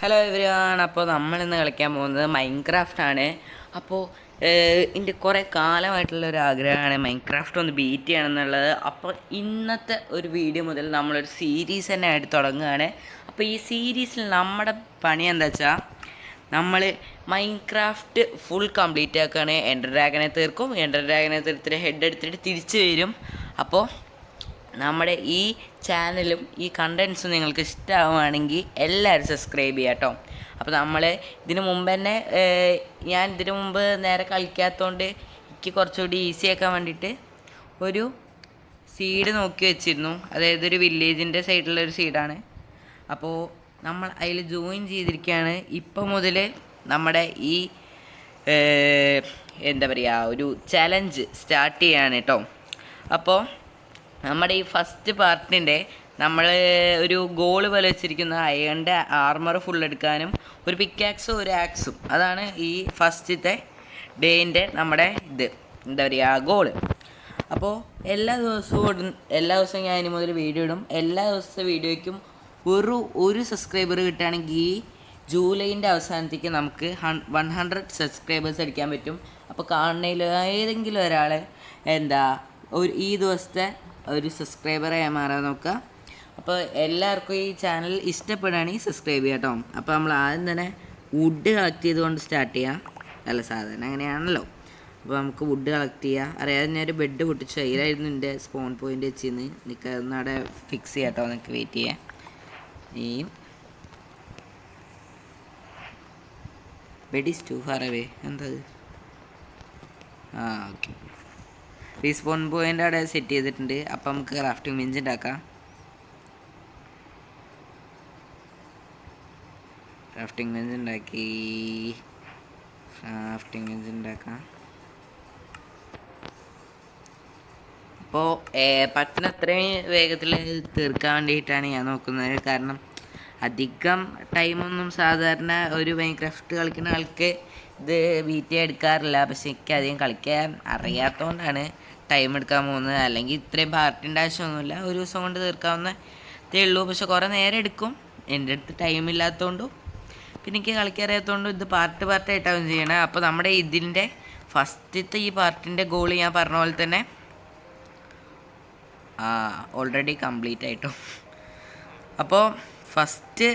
Hello everyone. അപ്പോൾ നമ്മളിന്ന് കളിക്കാൻ പോകുന്നത് മൈൻക്രാഫ്റ്റ് ആണ്. അപ്പോൾ എൻ്റെ കുറേ കാലമായിട്ടുള്ളൊരു ആഗ്രഹമാണ് മൈൻക്രാഫ്റ്റ് ഒന്ന് ബീറ്റ് ചെയ്യണമെന്നുള്ളത്. അപ്പോൾ ഇന്നത്തെ ഒരു വീഡിയോ മുതൽ നമ്മളൊരു സീരീസ് തന്നെ ആയിട്ട് തുടങ്ങുകയാണ്. അപ്പോൾ ഈ സീരീസിൽ നമ്മുടെ പണി എന്താ വെച്ചാൽ നമ്മൾ മൈൻക്രാഫ്റ്റ് ഫുൾ കംപ്ലീറ്റ് ആക്കുകയാണ്. എൻഡർ ഡ്രാഗനെ തീർക്കും. എൻഡർ ഡ്രാഗനെ തീർത്തിട്ട് ഹെഡ് എടുത്തിട്ട് തിരിച്ച് വരും. അപ്പോൾ നമ്മുടെ ഈ ചാനലും ഈ കണ്ടൻസും നിങ്ങൾക്ക് ഇഷ്ടമാവുകയാണെങ്കിൽ എല്ലാവരും സബ്സ്ക്രൈബ് ചെയ്യാം കേട്ടോ. അപ്പോൾ നമ്മൾ ഇതിനു മുമ്പ് തന്നെ ഞാൻ ഇതിനു മുമ്പ് നേരെ കളിക്കാത്തതുകൊണ്ട് എനിക്ക് കുറച്ചുകൂടി ഈസി ആക്കാൻ വേണ്ടിയിട്ട് ഒരു സീഡ് നോക്കി വെച്ചിരുന്നു. അതായത് ഒരു വില്ലേജിൻ്റെ സൈഡിലുള്ളൊരു സീഡാണ്. അപ്പോൾ നമ്മൾ അതിൽ ജോയിൻ ചെയ്തിരിക്കുകയാണ്. ഇപ്പോൾ മുതൽ നമ്മുടെ ഈ എന്താ പറയുക ഒരു ചലഞ്ച് സ്റ്റാർട്ട് ചെയ്യാണ് കേട്ടോ. അപ്പോൾ നമ്മുടെ ഈ ഫസ്റ്റ് പാർട്ടിൻ്റെ നമ്മൾ ഒരു ഗോൾ പോലെ വെച്ചിരിക്കുന്ന അയണിൻ്റെ ആർമർ ഫുൾ എടുക്കാനും ഒരു പിക്കാക്സും ഒരു ആക്സും, അതാണ് ഈ ഫസ്റ്റത്തെ ഡേയിൻ്റെ നമ്മുടെ എന്താ പറയുക ഗോള്. അപ്പോൾ എല്ലാ ദിവസവും ഞാൻ ഇനി മുതൽ വീഡിയോ ഇടും. എല്ലാ ദിവസത്തെ വീഡിയോയ്ക്കും ഒരു സബ്സ്ക്രൈബർ കിട്ടുകയാണെങ്കിൽ ഈ ജൂലൈൻ്റെ അവസാനത്തേക്ക് നമുക്ക് 100 സബ്സ്ക്രൈബേഴ്സ് അടിക്കാൻ പറ്റും. അപ്പോൾ കാണുന്നതിൽ ഏതെങ്കിലും ഒരാൾ ഈ ദിവസത്തെ ഒരു സബ്സ്ക്രൈബറായി മാറാൻ നോക്കുക. അപ്പോൾ എല്ലാവർക്കും ഈ ചാനൽ ഇഷ്ടപ്പെടുകയാണെങ്കിൽ സബ്സ്ക്രൈബ് ചെയ്യാം കേട്ടോ. അപ്പോൾ നമ്മൾ ആദ്യം തന്നെ വുഡ് കളക്ട് ചെയ്തുകൊണ്ട് സ്റ്റാർട്ട് ചെയ്യാം. അല്ല, സാധാരണ അങ്ങനെയാണല്ലോ. അപ്പോൾ നമുക്ക് വുഡ് കളക്ട് ചെയ്യാം. അറിയാതെ ഞാനൊരു ബെഡ് പൊട്ടിച്ചു. അതിലായിരുന്നു എൻ്റെ സ്പോൺ പോയിൻ്റ് വെച്ചിന്ന് നിൽക്കുന്ന അവിടെ ഫിക്സ് ചെയ്യാം കേട്ടോ. നിങ്ങൾക്ക് വെയിറ്റ് ചെയ്യാം. ഈ bed is to far away. എന്താ ഓക്കെ. റീസ്പോൺ പോയിൻ്റ് അവിടെ സെറ്റ് ചെയ്തിട്ടുണ്ട്. അപ്പം നമുക്ക് ക്രാഫ്റ്റിംഗ് ബെഞ്ച് ഉണ്ടാക്കാം. ക്രാഫ്റ്റിംഗ് ബെഞ്ച് ഉണ്ടാക്കാം. അപ്പോൾ പറ്റുന്ന അത്രയും വേഗത്തിൽ തീർക്കാൻ വേണ്ടിയിട്ടാണ് ഞാൻ നോക്കുന്നത്. കാരണം അധികം ടൈമൊന്നും സാധാരണ ഒരു മൈൻക്രാഫ്റ്റ് കളിക്കുന്ന ആൾക്ക് ഇത് ബീറ്റ് എടുക്കാറില്ല. പക്ഷെ എനിക്ക് അധികം കളിക്കാൻ അറിയാത്തതുകൊണ്ടാണ് ടൈം എടുക്കാൻ പോകുന്നത്. അല്ലെങ്കിൽ ഇത്രയും പാർട്ടിൻ്റെ ആവശ്യമൊന്നുമില്ല, ഒരു ദിവസം കൊണ്ട് തീർക്കാവുന്ന ഇതേ ഉള്ളൂ. പക്ഷെ കുറേ നേരം എടുക്കും. എൻ്റെ അടുത്ത് ടൈം ഇല്ലാത്തതുകൊണ്ടും പിന്നെ എനിക്ക് കളിക്കാൻ അറിയാത്തതുകൊണ്ടും ഇത് പാർട്ടായിട്ടാവും ചെയ്യണത്. അപ്പോൾ നമ്മുടെ ഇതിൻ്റെ ഫസ്റ്റത്തെ ഈ പാർട്ടിൻ്റെ ഗോള് ഞാൻ പറഞ്ഞ പോലെ തന്നെ ഓൾറെഡി കംപ്ലീറ്റ് ആയിട്ടോ. അപ്പോൾ ഫസ്റ്റ്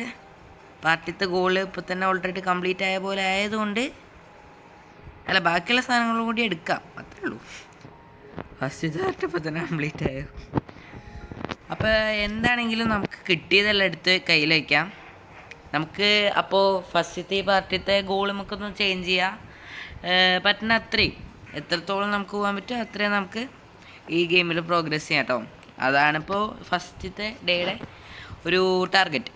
പാർട്ടിത്തെ ഗോള് ഇപ്പോൾ തന്നെ ഓൾറെഡി കംപ്ലീറ്റ് ആയ പോലെ ആയതുകൊണ്ട് അല്ല, ബാക്കിയുള്ള സാധനങ്ങളും കൂടി എടുക്കാം, അത്രേ ഉള്ളൂ. ഫസ്റ്റ് പാർട്ട് ഇപ്പോൾ തന്നെ കംപ്ലീറ്റ് ആയോ. അപ്പോൾ എന്താണെങ്കിലും നമുക്ക് കിട്ടിയതെല്ലാം എടുത്ത് കയ്യിൽ വയ്ക്കാം. നമുക്ക് അപ്പോൾ ഫസ്റ്റത്തെ പാർട്ടിത്തെ ഗോൾ നമുക്കൊന്ന് ചേഞ്ച് ചെയ്യാം. പറ്റുന്ന അത്രയും എത്രത്തോളം നമുക്ക് പോകാൻ പറ്റും അത്രയും നമുക്ക് ഈ ഗെയിമിൽ പ്രോഗ്രസ് ചെയ്യാം കേട്ടോ. അതാണിപ്പോൾ ഫസ്റ്റത്തെ ഡേയുടെ ഒരു ടാർഗറ്റ്.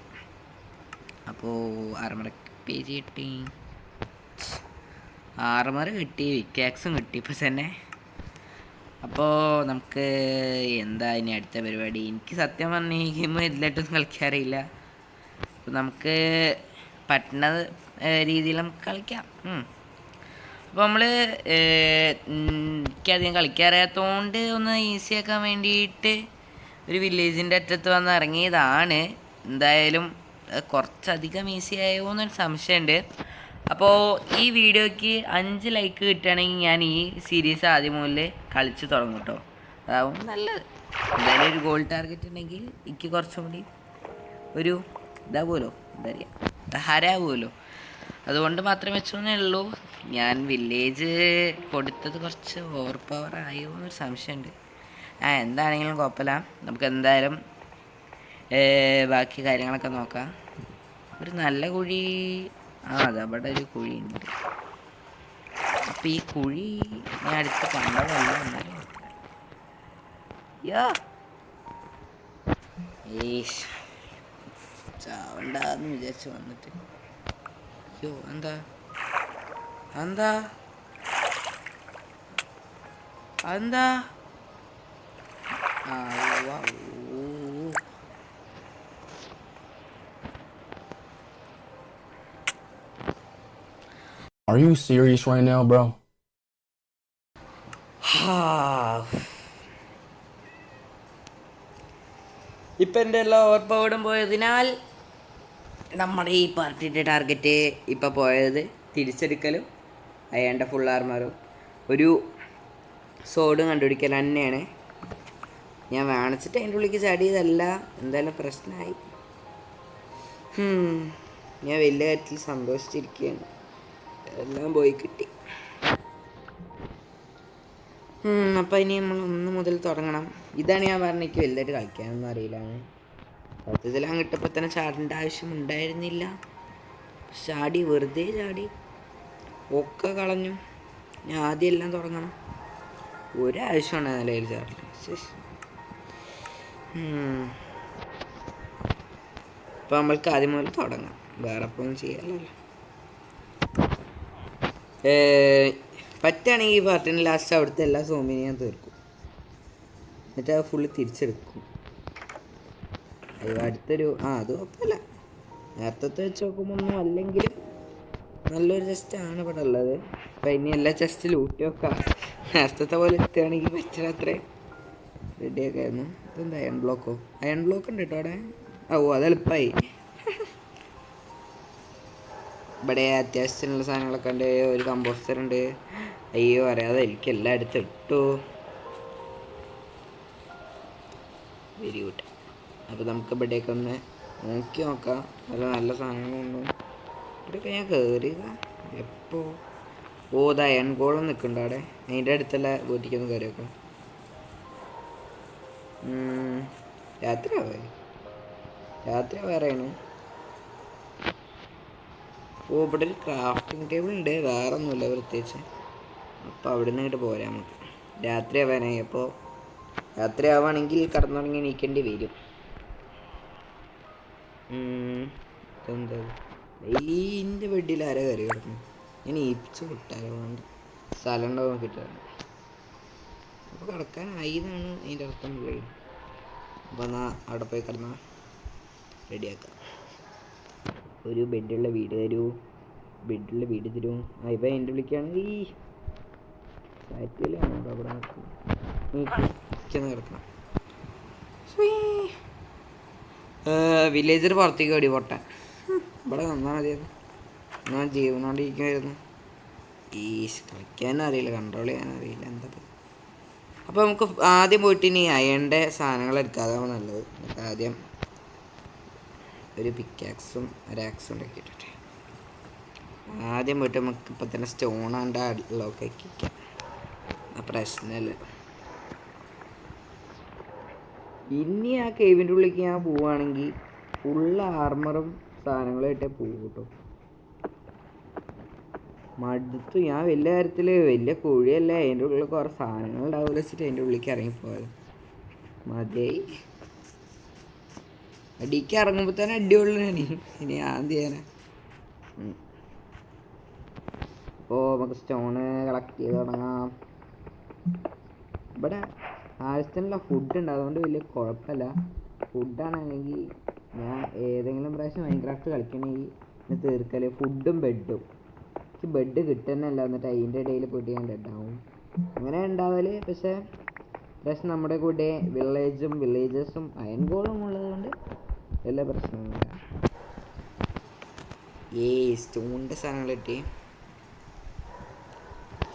അപ്പോൾ ആർമർ പേജ് കിട്ടി, ആർമർ കിട്ടി, വിക്കാക്സും കിട്ടി ഇപ്പോൾ തന്നെ. അപ്പോൾ നമുക്ക് എന്താ ഇനി അടുത്ത പരിപാടി? എനിക്ക് സത്യം പറഞ്ഞാൽ ഈ ഗെയിം ഇതിലായിട്ടൊന്നും കളിക്കാറില്ല. അപ്പോൾ നമുക്ക് പറ്റുന്ന രീതിയിൽ നമുക്ക് കളിക്കാം. അപ്പോൾ നമ്മൾ എനിക്കധികം കളിക്കാറിയാത്തതുകൊണ്ട് ഒന്ന് ഈസി ആക്കാൻ വേണ്ടിയിട്ട് ഒരു വില്ലേജിൻ്റെ അറ്റത്ത് വന്ന് ഇറങ്ങിയതാണ്. എന്തായാലും കുറച്ചധികം ഈസി ആയോ എന്നൊരു സംശയമുണ്ട്. അപ്പോൾ ഈ വീഡിയോയ്ക്ക് 5 ലൈക്ക് കിട്ടുകയാണെങ്കിൽ ഞാൻ ഈ സീരീസ് ആദ്യം മുതൽ കളിച്ച് തുടങ്ങും കേട്ടോ. അതാവും നല്ലത്. എന്തായാലും ഒരു ഗോൾ ടാർഗറ്റ് ഉണ്ടെങ്കിൽ എനിക്ക് കുറച്ചും കൂടി ഒരു ഇതാവുമല്ലോ, എന്താ പറയുക, ഹരാവുമല്ലോ. അതുകൊണ്ട് മാത്രമേ വെച്ചോന്നേ ഉള്ളൂ. ഞാൻ വില്ലേജ് കൊടുത്തത് കുറച്ച് ഓവർ പവർ ആയോ എന്നൊരു സംശയമുണ്ട്. എന്താണെങ്കിലും കുഴപ്പമില്ല. നമുക്ക് എന്തായാലും ബാക്കി കാര്യങ്ങളൊക്കെ നോക്കാം. ഒരു നല്ല കുഴി, അതവിടെ ഒരു കുഴിയുണ്ട്. അപ്പം ഈ കുഴി ഞാൻ അടുത്ത് കണ്ടതല്ല, എന്നാലും ചാവണ്ടെന്ന് വിചാരിച്ച് വന്നിട്ട് എന്താ എന്താ എന്താ Are you serious right now, bro? ഇപ്പം എൻ്റെ എല്ലാ ഓവർ പവറും പോയതിനാൽ നമ്മുടെ ഈ പാർട്ടിയുടെ ടാർഗറ്റ് ഇപ്പോൾ പോയത് തിരിച്ചെടുക്കലും അയാളുടെ ഫുൾ ആർമറും ഒരു സോഡും കണ്ടുപിടിക്കൽ തന്നെയാണ്. ഞാൻ വാണിച്ചിട്ട് അതിൻ്റെ ഉള്ളിലേക്ക് ചാടിയതല്ല, എന്തായാലും പ്രശ്നമായി. ഞാൻ വലിയ കാര്യത്തിൽ സന്തോഷിച്ചിരിക്കുകയാണ്. എല്ലാം പോയി കിട്ടി. അപ്പം ഇനി നമ്മൾ 1 മുതൽ തുടങ്ങണം. ഇതാണ് ഞാൻ പറഞ്ഞ എനിക്ക് വലുതായിട്ട് കളിക്കാനൊന്നും അറിയില്ല. സത്യത്തിൽ കിട്ടപ്പോൾ തന്നെ ചാടേണ്ട ആവശ്യമുണ്ടായിരുന്നില്ല. ചാടി, വെറുതെ ചാടി, ഒക്കെ കളഞ്ഞു. ഞാൻ ആദ്യം എല്ലാം തുടങ്ങണം. ഒരാവശ്യമാണ് നിലയിൽ ചാടില്ല. ഇപ്പം നമ്മൾക്ക് ആദ്യം മുതൽ തുടങ്ങാം. വേറെ അപ്പം ഒന്നും ചെയ്യാമല്ലോ. പറ്റുകയാണെങ്കിൽ ഈ പാർട്ടിന് ലാസ്റ്റ് അവിടുത്തെ എല്ലാ സോമിനെയും ഞാൻ തീർക്കും. എന്നിട്ട് അത് ഫുള്ള് തിരിച്ചെടുക്കും. അടുത്തൊരു അത് കുഴപ്പമില്ല. നേരത്തെ വെച്ച് നോക്കുമ്പോൾ ഒന്നും അല്ലെങ്കിലും നല്ലൊരു ചെസ്റ്റാണ് ഇവിടെ ഉള്ളത്. അപ്പം ഇനി എല്ലാ ചെസ്റ്റിലും ഊട്ടി വെക്കാം. നേരത്തെ പോലെ എത്തുകയാണെങ്കിൽ പറ്റുന്ന അത്രയും റെഡിയൊക്കെ ആയിരുന്നു. ഇതെന്താ അയൺ ബ്ലോക്കോ? അയൺ ബ്ലോക്ക് ഉണ്ട് കേട്ടോ അവിടെ. അത് എളുപ്പമായി. ഇവിടെ അത്യാവശ്യത്തിനുള്ള സാധനങ്ങളൊക്കെ ഉണ്ട്. ഒരു കമ്പോസ്റ്റർ ഉണ്ട്. അയ്യോ അറിയാതെ എനിക്ക് എല്ലാം എടുത്തിട്ടു. Very good. അപ്പോൾ നമുക്ക് ഇവിടെയൊക്കെ ഒന്ന് നോക്കി നോക്കാം. നല്ല സാധനങ്ങളുണ്ടോ ഇവിടെയൊക്കെ. ഞാൻ കയറിയതാ എപ്പോൾ? ഇത് അയൺ ഗോളം നിൽക്കുന്നുണ്ട് അവിടെ. അതിൻ്റെ അടുത്തുള്ള ബോട്ടിക്കൊന്ന് കയറി വെക്കാം. രാത്രി വേറെയാണ്. ഇവിടെ ഒരു ക്രാഫ്റ്റിംഗ് ടേബിൾ ഉണ്ട്. വേറെ ഒന്നുമില്ല പ്രത്യേകിച്ച്. അപ്പോൾ അവിടെ നിന്ന് ഇങ്ങോട്ട് പോരാം നമുക്ക്. രാത്രി ആവാനായി. അപ്പോൾ രാത്രി ആവുകയാണെങ്കിൽ കടന്നുറങ്ങി എണീക്കേണ്ടി വരും. എന്താ എൻ്റെ ബെഡിൽ ആരാ കയറി കിടക്കുന്നു? ഞാൻ ഈപ്പിച്ച് വിട്ടാലോ? വേണ്ട, സ്ഥലം ഉണ്ടാവും നോക്കിയിട്ടാണ്. അപ്പോൾ കിടക്കാനായി എന്നാണ് അതിൻ്റെ അർത്ഥം. അപ്പോൾ എന്നാൽ അവിടെ പോയി കിടന്നാൽ റെഡിയാക്കാം. ഒരു ബെഡുള്ള വീട് തരൂ. ബെഡുള്ള വീട് തരും. ഇപ്പം എൻ്റെ വിളിക്കുകയാണെങ്കിൽ ഈ ഫ്ലാറ്റിലാണ് അവിടെ കിടക്കണം. വില്ലേജർ പുറത്തേക്ക് ഓടി പോട്ടെ. ഇവിടെ വന്നാൽ മതിയായിരുന്നു. ഞാൻ ജീവനോണ്ടിരിക്കുമായിരുന്നു. ഈ കളിക്കാനും അറിയില്ല, കൺട്രോൾ ചെയ്യാനും അറിയില്ല. എന്താ അപ്പോൾ നമുക്ക് ആദ്യം പോയിട്ട് ഇനി അയണിൻ്റെ സാധനങ്ങൾ എടുക്കാതാണ് നല്ലത്. ആദ്യം ഒരു പിക്കാക്സും ഒരാക്സും ഉണ്ടാക്കിയിട്ടെ ആദ്യം പോയിട്ട് നമുക്ക് ഇപ്പം തന്നെ സ്റ്റോൺ ആൻഡ് ലോക്ക് ആക്കിക്കാം. പ്രശ്നമല്ല. ഇനി ആ കേവിൻ്റെ ഉള്ളിലേക്ക് ഞാൻ പോവുകയാണെങ്കിൽ ഫുള്ള് ആർമറും സാധനങ്ങളായിട്ടേ പോകും കേട്ടോ. മടുത്തു. ഞാൻ വലിയ കാര്യത്തിൽ വലിയ കുഴിയല്ലേ, അതിൻ്റെ ഉള്ളിൽ കുറേ സാധനങ്ങൾ ഉണ്ടാവില്ല വെച്ചിട്ട് അതിൻ്റെ ഉള്ളിലേക്ക് ഇറങ്ങിപ്പോയത്. മതിയായി. അടിക്ക് ഇറങ്ങുമ്പോൾ തന്നെ അടിപൊളിയാണ്. ഇനി ഞാൻ ചെയ്യാനാ. അപ്പോൾ നമുക്ക് സ്റ്റോണ് കളക്ട് ചെയ്ത് തുടങ്ങാം. ഇവിടെ ആവശ്യത്തിനുള്ള ഫുഡ് ഉണ്ട്, അതുകൊണ്ട് വലിയ കുഴപ്പമില്ല. ഫുഡാണെങ്കിൽ ഞാൻ ഏതെങ്കിലും പ്രാവശ്യം മൈൻക്രാഫ്റ്റ് കളിക്കണമെങ്കിൽ തീർക്കൽ ഫുഡും ബെഡും. എനിക്ക് ബെഡ് കിട്ടുന്നല്ല, എന്നിട്ട് അതിൻ്റെ ഇടയിൽ പോയിട്ട് ഞാൻ ഡെഡാവും. അങ്ങനെ ഉണ്ടാവല്. പക്ഷേ നമ്മുടെ കൂടെ വില്ലേജേഴ്സും അയൺ ഗോളും ഉള്ളത് കൊണ്ട് എല്ലാ പ്രശ്നമൊന്നുമില്ല. സ്റ്റോണിൻ്റെ സാധനങ്ങൾ കിട്ടി.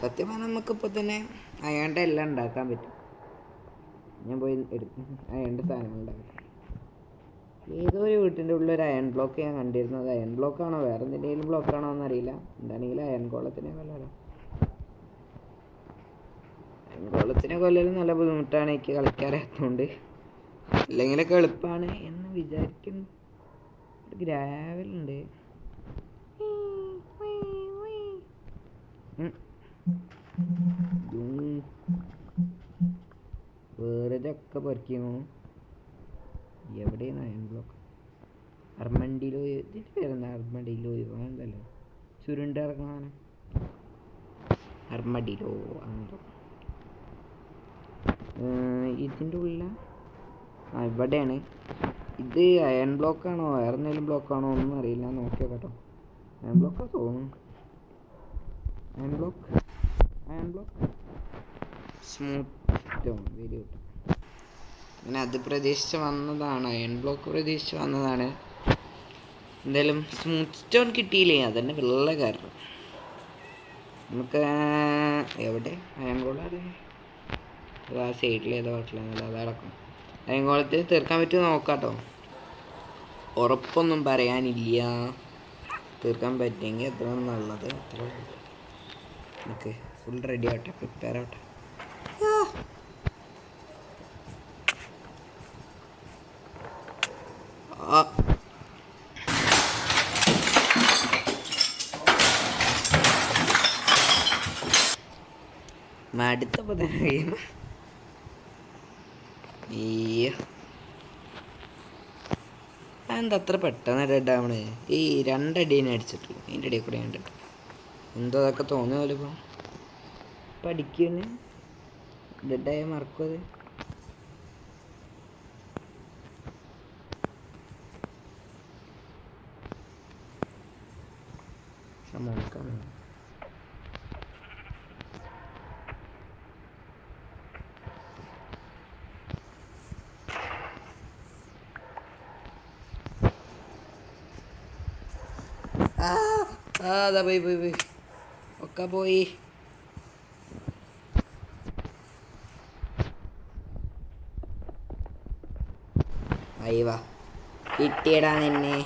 സത്യം പറഞ്ഞാൽ നമുക്കിപ്പോൾ തന്നെ അയണിൻ്റെ എല്ലാം ഉണ്ടാക്കാൻ പറ്റും. ഞാൻ പോയി എടുക്കും അയണിൻ്റെ സാധനങ്ങൾ ഉണ്ടാക്കാം. ഏതോ ഒരു വീട്ടിൻ്റെ ഉള്ളിൽ ഒരു അയൺ ബ്ലോക്ക് ഞാൻ കണ്ടിരുന്നു. അത് അയൺ ബ്ലോക്കാണോ വേറെ എന്തെങ്കിലും ബ്ലോക്കാണോ എന്നറിയില്ല. എന്താണെങ്കിലും അയൺ ഗോളത്തിനെ കൊല്ലണം. അയൺ ഗോളത്തിനെ കൊല്ലലും നല്ല ബുദ്ധിമുട്ടാണ് എനിക്ക് കളിക്കാറിയാത്തതുകൊണ്ട്. ഇല്ലെങ്കിലൊക്കെ എളുപ്പമാണ് എന്ന് വിചാരിക്കുന്നു. ഗ്രാവലുണ്ട്. വേറെ ഒക്കെ പൊരിക്കുന്നു. എവിടെയാണ് അയൺ ബ്ലോക്ക്? അർമണ്ടിലോ. ഇതിൻ്റെ പേരെന്താ? അർമഡിലോ വേണ്ടല്ലോ. ചുരുണ്ട് ഇറങ്ങാൻ അർമഡിലോ അങ്ങനത്തെ. ഇതിൻ്റെ ഉള്ളിൽ ഇവിടെയാണ്. ഇത് അയൺ ബ്ലോക്കാണോ വേറെ എന്തെങ്കിലും ബ്ലോക്കാണോ ഒന്നും അറിയില്ല. നോക്കിയോ കേട്ടോ. അയൺ ബ്ലോക്കാ തോന്നുന്നു. Iron block smooth stone. Very good. ഞാൻ അത് പ്രതീക്ഷിച്ച് വന്നതാണ്. അയൺ ബ്ലോക്ക് പ്രതീക്ഷിച്ച് വന്നതാണ്. എന്തായാലും സ്മൂത്ത് സ്റ്റോൺ കിട്ടിയില്ലേ, അതന്നെ വെള്ള കാരണം. നമുക്ക് എവിടെ അയൻകോളത് ആ സൈഡിൽ ഏതോ ഹോട്ടലാണ് അതടക്കും. അയൻകോളത്തിൽ തീർക്കാൻ പറ്റുമോ നോക്കാം കേട്ടോ. ഉറപ്പൊന്നും പറയാനില്ല. തീർക്കാൻ പറ്റുമെങ്കിൽ എത്ര നല്ലത് അത്ര നമുക്ക് ഫുൾ റെഡി ആവട്ടെ, പ്രിപ്പയർ ആവട്ടെ. മടുത്തപ്പോൾ തന്നെ ഗെയിം. എന്താ അത്ര പെട്ടെന്ന് ഡെഡ് ആവണേ? ഈ രണ്ടടീനെ അടിച്ചിട്ടുള്ളൂ, അതിൻ്റെ ഇടയിൽ കൂടെ കണ്ടിട്ട് എന്തോ അതൊക്കെ തോന്നിയ പോലെ ഇപ്പം പഠിക്കുന്നെ ഡെഡായ മറക്കും അത്. നോക്കാം. അതാ പോയി ഒക്കെ പോയി. അയ്യവാ കിട്ടിയടാ നിന്നെ.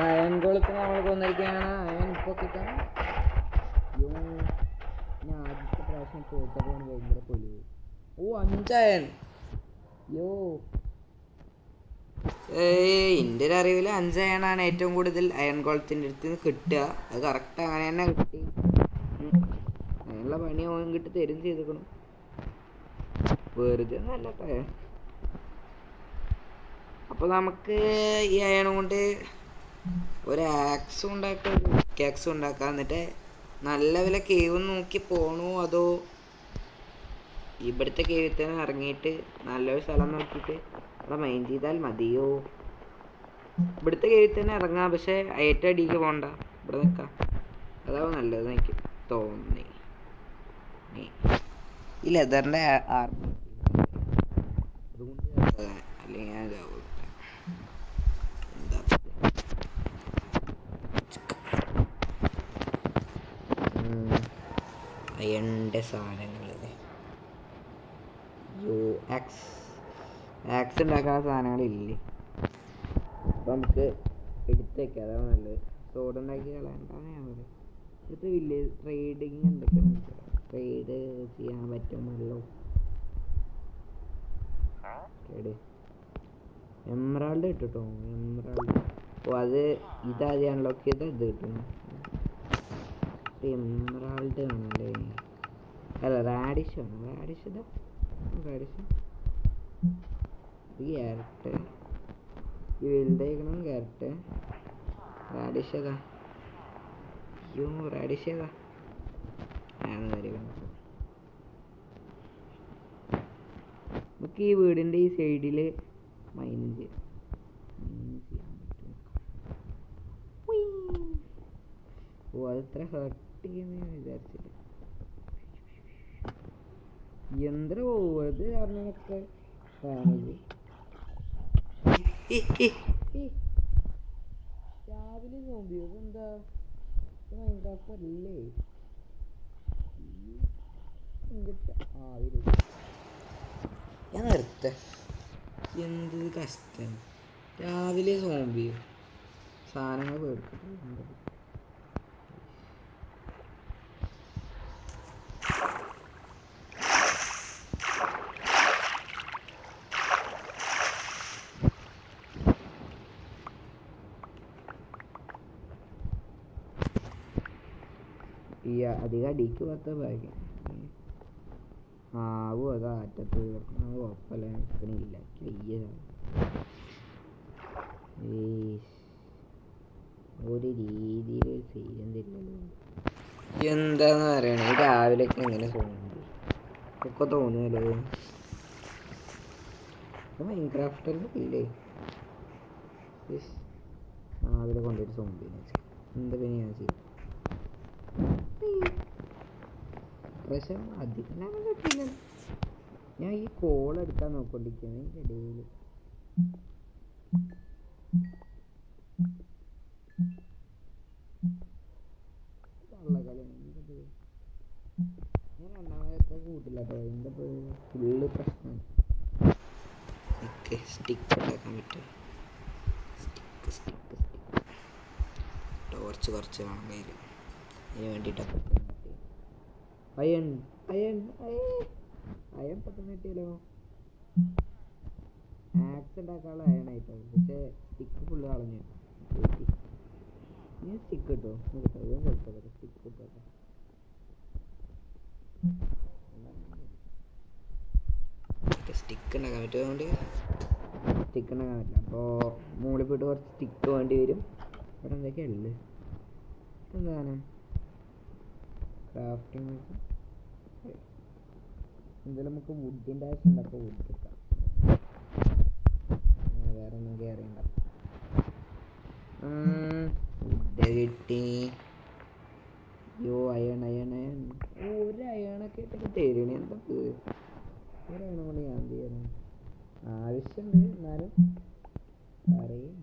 അയൻകോളത്തിന് നമ്മൾ കൊന്നിരിക്കുകയാണ്. അയൻ ഇപ്പോൾ കിട്ടാൻ ഞാൻ ആദ്യത്തെ പ്രാവശ്യം തോറ്റപ്പോൾ ഭയങ്കര പൊലി. 5 അയൻ. എൻ്റെ ഒരു അറിവിൽ 5 അയണാണ് ഏറ്റവും കൂടുതൽ അയൻകോളത്തിൻ്റെ അടുത്ത് നിന്ന് കിട്ടുക. അത് കറക്റ്റ് അങ്ങനെ തന്നെ കിട്ടി. അതിനുള്ള പണി ഓൻ കിട്ടി തരും ചെയ്തേക്കണം. വെറുതെ നല്ല കേട്ടോ. അപ്പോൾ നമുക്ക് ഈ അയൺ കൊണ്ട് ഒരു ആക്സും ഉണ്ടാക്കാം, ആക്സും ഉണ്ടാക്കാം. എന്നിട്ട് നല്ല വില കേവ് നോക്കി പോകണോ അതോ ഇവിടുത്തെ കേവിൽ തന്നെ ഇറങ്ങിയിട്ട് നല്ലൊരു സ്ഥലം നോക്കിയിട്ട് അവിടെ മൈൻഡ് ചെയ്താൽ മതിയോ? ഇവിടുത്തെ കേവിൽ തന്നെ ഇറങ്ങാം, പക്ഷെ ഏറ്റവും അടിക്ക് പോകണ്ട, ഇവിടെ നിൽക്കാം. അതാവും നല്ലത് എനിക്ക് തോന്നി. ഈ ലെതറിൻ്റെ ആർമർ അതുകൊണ്ട് അല്ലെങ്കിൽ ഞാൻ ഇതാവും. എന്താ അയണിൻ്റെ സാധനങ്ങളില്ലേ, ആക്സ് ഉണ്ടാക്കാനുള്ള സാധനങ്ങളില്ലേ, അപ്പം നമുക്ക് എടുത്ത് വയ്ക്കാം, അതാണ് നല്ലത്. സോഡ് ഉണ്ടാക്കി കളയണ്ടാന്ന് ഞാൻ പറയും. ഇവിടുത്തെ വില്ലേജ് ട്രേഡിങ് എന്തൊക്കെയാണ് ട്രേഡ് ചെയ്യാൻ പറ്റുമല്ലോ. ട്രേഡ് എമറാൾഡ് കിട്ടുട്ടോ, എമറാൾഡ്. അത് ഇതാദ്യം അൺലോക്ക് ചെയ്താൽ ഇത് കിട്ടും. എമറാൾഡ് ആണല്ലേ, അല്ല റാഡിഷ് ആണ്. റാഡിഷ് ഇതാ, റാഡിഷ് ഈ ക്യാരറ്റ് ഈ വലുതായിക്കണം. ക്യാരറ്റ് റാഡിഷ് ഏതാ? റാഡിഷ് ഏതാ? നമുക്ക് ഈ വീടിൻ്റെ ഈ സൈഡിൽ മൈനിങ് ചെയ്യാം. അതെത്ര ഹർട്ട് ചെയ്യുന്ന വിചാരിച്ചില്ല. യന്ത്രം പോവത് കാരണമൊക്കെ ഡാമേജ്. രാവിലെ നോമ്പി അതെന്താ മൈൻക്രാഫ്റ്റല്ലേ? ഞാൻ നിർത്ത. എന്ത് കഷ്ടം, രാവിലെ സോംബിയോ സാധനങ്ങൾ പേടിക്കട്ടെ. അധികം അടിക്ക് പത്ത ഭാഗ്യം ആവും. അത് ആറ്റത്ത് കുഴപ്പമില്ല, നിൽക്കണില്ല വയ്യ. ഒരു രീതിയിൽ ചെയ്യാൻ തരില്ലല്ലോ. എന്താന്ന് പറയണേ, രാവിലെയൊക്കെ എങ്ങനെ തോന്നുന്നു ഒക്കെ തോന്നുമല്ലോ. മൈൻക്രാഫ്റ്ററിൻ്റെ ഇല്ലേ രാവിലെ കൊണ്ടുപോയിട്ട് സോംബിനെ എന്താ പിന്നെ ഞാൻ ചെയ്യും. പക്ഷെ അധികം കിട്ടില്ല. ഞാൻ ഈ കോൾ എടുക്കാൻ നോക്കൊണ്ടിരിക്കുകയാണ്. ഇതിൻ്റെ ഇടയിൽ ഞാൻ രണ്ടാമതൊക്കെ കൂട്ടില്ല കേട്ടോ, എൻ്റെ ഫുള്ള് പ്രശ്നം. സ്റ്റിക്ക് ഉണ്ടാക്കാൻ പറ്റും. സ്റ്റിക്ക് ടോർച്ച് കുറച്ച് വേണം കയ്യിൽ. അതിന് വേണ്ടിയിട്ടൊക്കെ അയൺ പെട്ടെന്ന് കിട്ടിയല്ലോ. ആക്സ് ഉണ്ടാക്കാനുള്ള അയണായിട്ടോ, പക്ഷേ സ്റ്റിക്ക് ഫുള്ള് കളഞ്ഞു. ഇനി സ്റ്റിക്ക് കിട്ടുമോ കിട്ടോ? ഇതും കുഴപ്പമില്ല, സ്റ്റിക്ക് കിട്ടുമല്ലോ. സ്റ്റിക്ക് ഉണ്ടാക്കാൻ പറ്റും, അതുകൊണ്ട് സ്റ്റിക്ക് ഉണ്ടാക്കാൻ പറ്റില്ല. അപ്പോൾ മുകളിൽ പോയിട്ട് കുറച്ച് സ്റ്റിക്ക് വേണ്ടി വരും. ഇവിടെ എന്തൊക്കെയുള്ളത്? എന്താണ് ക്രാഫ്റ്റിംഗ്? എന്തായാലും നമുക്ക് വുഡിൻ്റെ ആവശ്യമുണ്ട്. അപ്പോൾ വുഡ് എടുക്കാം. വേറെ ഒന്നും കയറിയുണ്ട. വുഡ് കിട്ടി. അയൺ ഒരു അയണൊക്കെ ഇട്ടൊക്കെ തരുകയാണ്. എന്താ ഒരയണ കൊണ്ട് ഞാൻ എന്ത് ചെയ്യണം? ആവശ്യമുണ്ട്, എന്നാലും അറിയും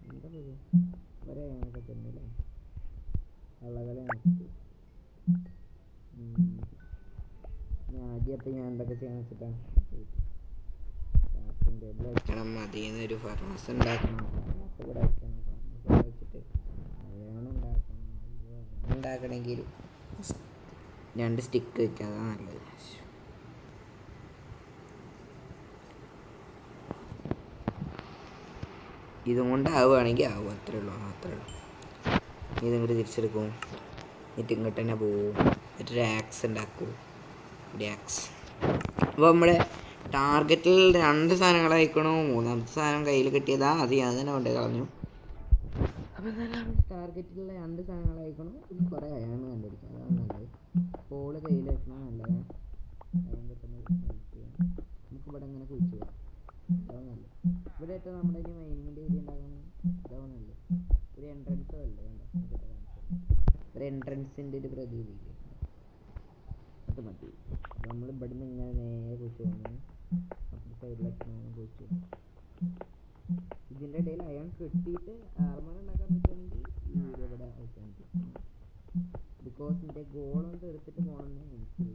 എന്താ ഒരയണൊക്കെ തന്നില്ലേ. കള്ളകളെ ആദ്യം അപ്പം ഞാൻ എന്തൊക്കെ ചെയ്യാന്ന് വെച്ചിട്ടാണ് ക്രാഫ്റ്റിംഗ് ടേബിൾ വെക്കണം. അതിൽ നിന്നൊരു ഫർണസ് ഉണ്ടാക്കണം. ഫർണസ് ഇവിടെ വെക്കണം. ഫർണസ് വെച്ചിട്ട് അയൺ ഉണ്ടാക്കണമെങ്കിൽ 2 സ്റ്റിക്ക് വെക്കുക, അതാണ് നല്ലത്. ഇതും കൊണ്ട് ആവുകയാണെങ്കിൽ ആവും, അത്രേ ഉള്ളൂ. ഇതങ്ങോട്ട് തിരിച്ചെടുക്കും, എന്നിട്ട് ഇങ്ങോട്ട് തന്നെ പോവും. എന്നിട്ടൊരു ആക്സ് ഉണ്ടാക്കും. അപ്പോൾ നമ്മുടെ ടാർഗറ്റിൽ 2 സാധനങ്ങളായിക്കണു. 3ാമത്തെ സാധനം കയ്യിൽ കിട്ടിയതാ, അത് ഞാൻ തന്നെ കൊണ്ടു കളഞ്ഞു. അപ്പോൾ എന്തായാലും ടാർഗറ്റിലുള്ള 2 സാധനങ്ങളായിക്കണം. ഇത് കുറേ അയൺ കണ്ടിരിക്കുക, അതാണ് നല്ലത്. കോള് കയ്യിൽ വെക്കണം, നല്ലതാണ്. അയൺ കിട്ടുന്നത് നമുക്ക് ഇവിടെ ഇങ്ങനെ കുഴിച്ചു പോകാം, അതാണ് നല്ലത്. ഇവിടെ ഏറ്റവും നമ്മുടെ ഇനി മൈനിങ്ങിൻ്റെ ഏരിയ ഉണ്ടാക്കണം, അതാണ് നല്ലത്. ഒരു എൻട്രൻസ് അല്ലേ വേണ്ട, ഒരു എൻട്രൻസിൻ്റെ ഒരു പ്രതീതിയില്ലേ, അത് മതി. നമ്മൾ ഇവിടുന്ന് ഇങ്ങനെ നേരെ കുഴിച്ചു പോകുന്നത് അപ്പുറത്തെ സൈഡിലൊക്കെ കുഴിച്ചു പോകും. ഇതിൻ്റെ ഇടയിൽ അയൺ കിട്ടിയിട്ട് ആർമർ ഉണ്ടാക്കാൻ പറ്റുമെങ്കിൽ ഈ വീഡിയോ ഇവിടെ അവസാനിപ്പിക്കും. ബിക്കോസ് എൻ്റെ ഗോളൊന്നും തീർത്തിട്ട് പോകണമെന്ന് എനിക്ക്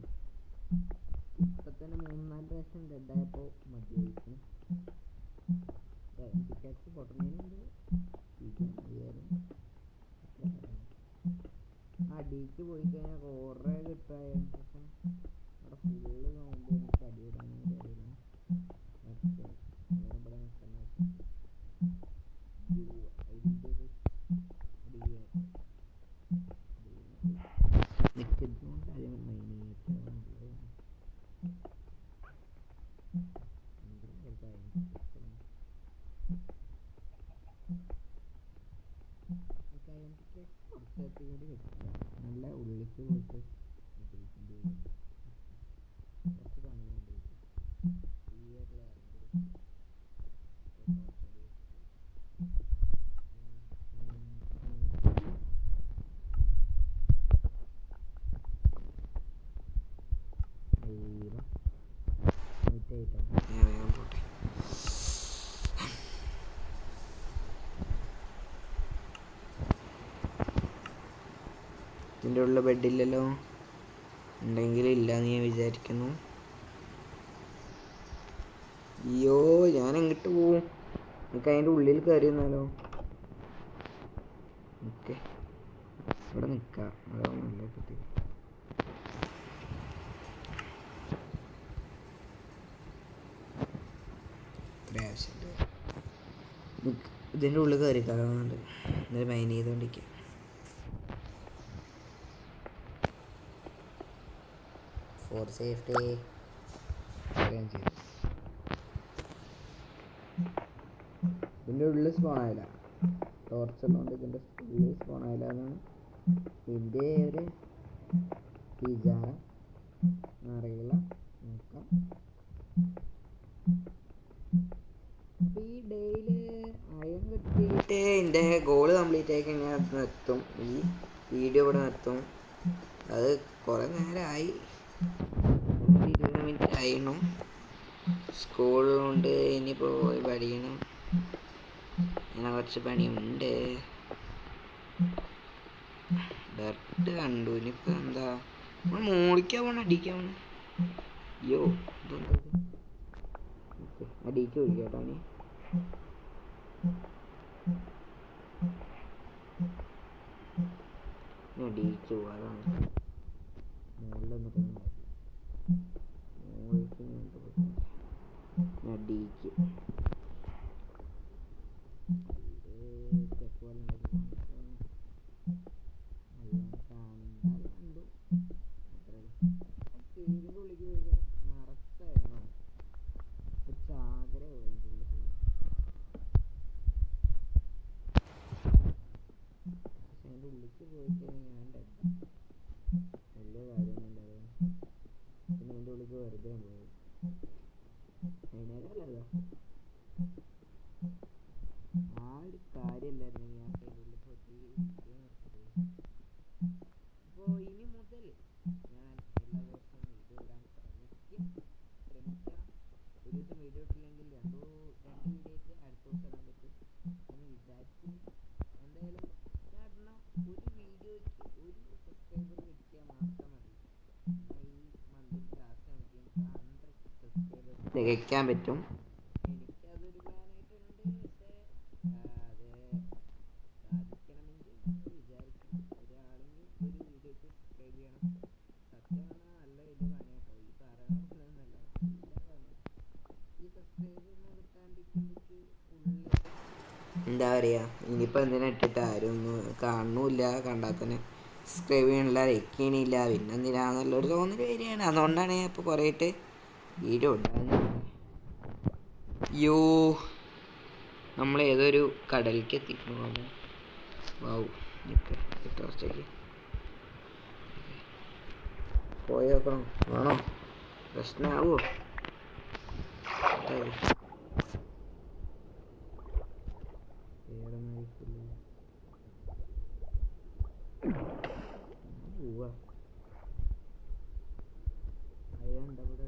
ഇപ്പം തന്നെ 3-4 പ്രാവശ്യം ഡെഡായപ്പോൾ മതിയായിരിക്കും. പിക്കാക്സ് പൊട്ടുന്നതിനുണ്ട് അടിക്ക് പോയി കഴിഞ്ഞാൽ കുറേ കിട്ടായ പക്ഷെ അവിടെ ഫുള്ള് നോക്കുമ്പോൾ എനിക്ക് അടി വിടാനും അറിയില്ല. ഇവിടെ നിൽക്കുന്ന നിൽക്കുന്നതുകൊണ്ട് അതിന് നല്ല ഉള്ളിക്ക് പോയിട്ട് കുറച്ച് പണിയുണ്ട്. ഇതിൻ്റെ ഉള്ള ബെഡില്ലല്ലോ, ഉണ്ടെങ്കിൽ ഇല്ലയെന്ന് ഞാൻ വിചാരിക്കുന്നു. അയ്യോ, ഞാൻ എങ്ങോട്ട് പോവും? എനിക്ക് അതിൻ്റെ ഉള്ളിൽ കയറി നിന്നാലോ? ഓക്കെ, ഇവിടെ നിൽക്കാം, അതാണ് നല്ല കുട്ടി. ഇത്ര ആവശ്യമുണ്ട്. ഇതിൻ്റെ ഉള്ളിൽ കയറി കാണുന്നുണ്ട്, എന്നിട്ട് മൈൻ ചെയ്തുകൊണ്ടിരിക്കുക. ഫോർ സേഫ്റ്റി ഇതിൻ്റെ ഉള്ളിൽ സ്പോൺ ആയില്ല, ടോർച്ച് ഉള്ളതുകൊണ്ട് ഇതിൻ്റെ ഉള്ളിൽ സ്പോൺ ആയില്ല എന്നാണ് ഇതിൻ്റെ ഒരു വിചാരം. അറിയില്ല, നോക്കാം. അപ്പോൾ ഈ ഡെയിലി അയൺ കിട്ടിയിട്ട് എൻ്റെ ഗോള് കംപ്ലീറ്റ് ആയി കഴിഞ്ഞാൽ നിർത്തും, ഈ വീഡിയോ ഇവിടെ നിർത്തും. അത് കുറേ നേരമായി, 20 മിനിറ്റ് ആയിരുന്നു. സ്കൂളുകൊണ്ട് ഇനിയിപ്പോൾ പോയി പഠിക്കണം. ഇങ്ങനെ കുറച്ച് പണിയുണ്ട്. ഡർട്ട് കണ്ടു. ഇനിയിപ്പോൾ എന്താ നമ്മൾ മോളിക്കാൻ പോകണം, അടിക്കാൻ പോകണം. അയ്യോ അടിക്ക് വിളിക്കാട്ടോ. ഇനി അടിയിച്ചു പോവാതാണ്. മുകളിൽ വന്നിട്ട് മോളിക്ക് അടിയിക്ക് സ്റ്റെപ്പ് പോലെ ഇതിൻ്റെ ഉള്ളിലേക്ക് പോയി മറച്ചാണോ ചാകര പോയിട്ടുണ്ട്. അതിൻ്റെ ഉള്ളിലേക്ക് പോയിട്ട് ഞാൻ വലിയ കാര്യമൊന്നുമില്ല. പിന്നെ അതിൻ്റെ ഉള്ളിലേക്ക് വെറുതെ പോയി അതിനേക്കാളല്ലോ ആ ഒരു കാര്യമില്ലായിരുന്നു ഞാൻ അതിൻ്റെ ഉള്ളിൽ പോയിട്ട്. അപ്പോൾ ഇനി മുതൽ ഞാൻ എല്ലാ ദിവസവും വീഡിയോ ഇടാൻ ശ്രമിക്കാം. ഒരു ദിവസം വീഡിയോ ഇട്ടില്ലെങ്കിൽ രണ്ട് വീഡിയോ ആയിട്ട് അടുത്ത ദിവസം ഇടാൻ പറ്റും എന്ന് വിചാരിച്ചു. എന്തായാലും ഞാൻ ഇടുന്ന ഒരു വീഡിയോയ്ക്ക് ഒരു സബ്സ്ക്രൈബർ കിട്ടിയാൽ മാത്രം മതി. ഈ മന്തിൽ ലാസ്റ്റ് നമുക്ക് 100 സബ്സ്ക്രൈബേഴ്സ് തികയ്ക്കാൻ പറ്റും. എനിക്കതൊരു പ്ലാനായിട്ടുണ്ട്. പക്ഷേ അത് സാധിക്കണമെങ്കിൽ നമ്മൾ വിചാരിക്കും ഒരാളെങ്കിൽ ഒരു വീഡിയോയ്ക്ക് സബ്സ്ക്രൈബ് ചെയ്യണം. സത്യമാണ്, നല്ല വലിയ പണിയാട്ടോ. ഈ പറയാനൊന്നുമല്ല, ഈ സബ്സ്ക്രൈബ് കിട്ടാണ്ടിരിക്കുമ്പോഴേക്ക് എന്താ പറയുക, ഇനിയിപ്പോൾ എന്തിനാ ഇട്ടിട്ട് ആരും ഒന്നും കാണുന്നില്ല. കണ്ടാൽ തന്നെ സബ്സ്ക്രൈബ് ചെയ്യണില്ല, ലൈക്ക് ചെയ്യണില്ല. പിന്നെ എന്തിനാന്നുള്ളൊരു തോന്നൽ വരികയാണ്. അതുകൊണ്ടാണ് ഞാൻ ഇപ്പോൾ കുറേ ആയിട്ട് വീഡിയോ ഇടാൻ. യോ നമ്മൾ ഏതൊരു കടലിലേക്ക് എത്തിക്കുന്നു. വാവ്, കുറച്ചേക്ക് പോയി നോക്കണം. വേണോ? പ്രശ്നമാവോ? പോവാ അയാളുണ്ട് അവിടെ.